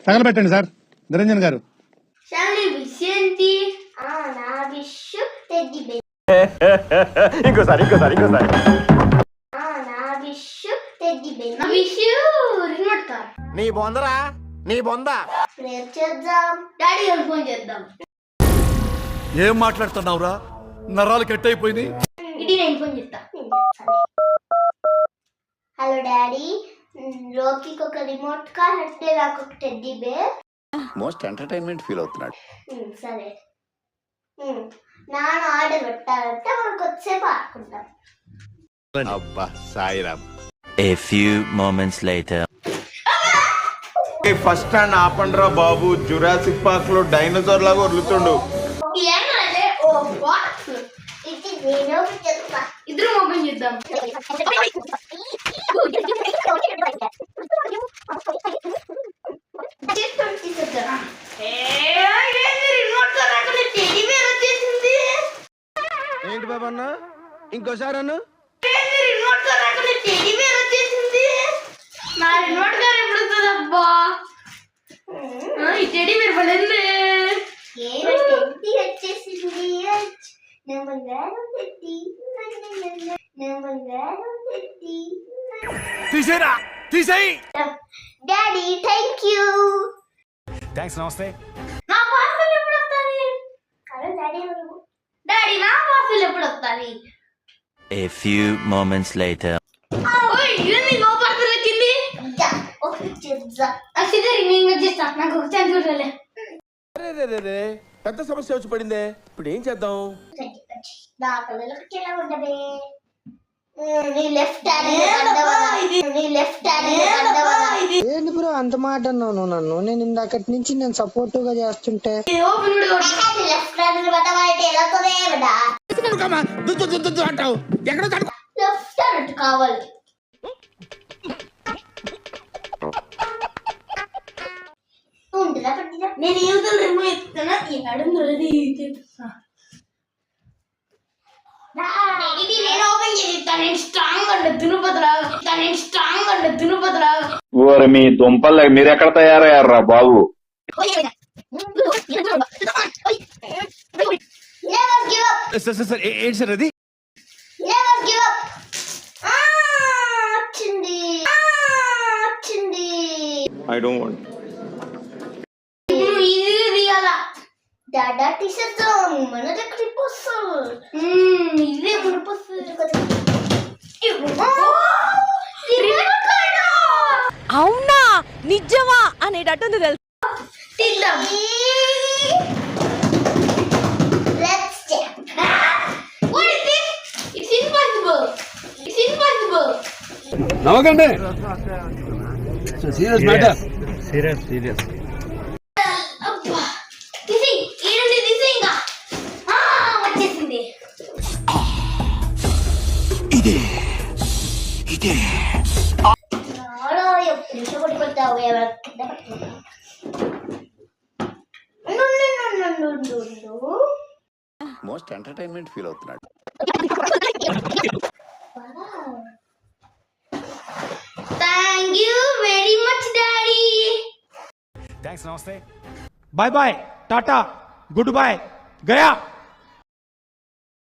తగలబెట్టండి sir Niranjan గారు. ఇంకోసారి నీ బొందరా నీ బొందా. ఏం మాట్లాడుతున్నావురా? నరాలు కట్ అయిపోయింది. హలో డాడీ, లోకికి ఒక రిమోట్ కార్ అంటే నాకు ఒక teddy bear. Most entertainment feel అవుతున్నాడు. సరే, నాన్న ఆర్డర్ పెట్టాలంటే మనకు వచ్చేపు ఆడుకుంటాం. అబ్బా Sairam. A few moments later. First stand ఆపండ్రా బాబు, జురాసిక్ పార్క్ లో డైనోసార్ లాగా వదులుతుండు. ఇద్దరు ఓపెన్ చేద్దాం. ఏంటి బాబా అన్న, ఇంకోసారి అన్న. నా రిమోట్ కార్ ఎప్పుడు వస్తుంది అబ్బా? ఈ టెడ్డీ బేర్ పడింది. తీసేరా, తీసేయి. Daddy thank you. థ్యాంక్స్, నమస్తే. నా పార్సల్ ఎప్పుడు వస్తుంది? డాడీ నా పార్సల్ ఎప్పుడు వస్తుంది? A few moments later. ఏంది నా పార్సల్ వచ్చింది? నాకు ఒక ఛాన్స్ చూడాలి. పెద్ద సమస్య వచ్చి పడిందే, ఇప్పుడు ఏం చేద్దాం? ఏంది బ్రో అంత మాట అన్నావు నన్ను? నేను ఇందాకటి నుంచి నేను సపోర్టివ్ గా చేస్తుంటే కావాలి. నేను యూజువల్ రిమూవ్ చేస్తున్నా. ఈ నడుము రెడీ చేస్తా. నేను ఓపెన్ చేస్తా. నేను స్ట్రాంగ్ అంటే తిరుపతిలా. ఓరి మీ దుంపలు మీరు ఎక్కడ తయారయ్యారా బాబు? ఏంటి సార్ అది? I don't want. డాడా టీషర్ట్ మన దగ్గర వస్తుంది. ఇదే ముడిపోస్తుంది. అవునా నిజమా అనేటట్టుంది తెలుసు. నవ్వకండి. Serious matter. సీరియస్. ఇదే మోస్ట్ ఎంటర్టైన్మెంట్ ఫీల్ అవుతున్నాడు. Thank you very much daddy. Thanks, నమస్తే. Bye bye, tata, good bye, Gaya.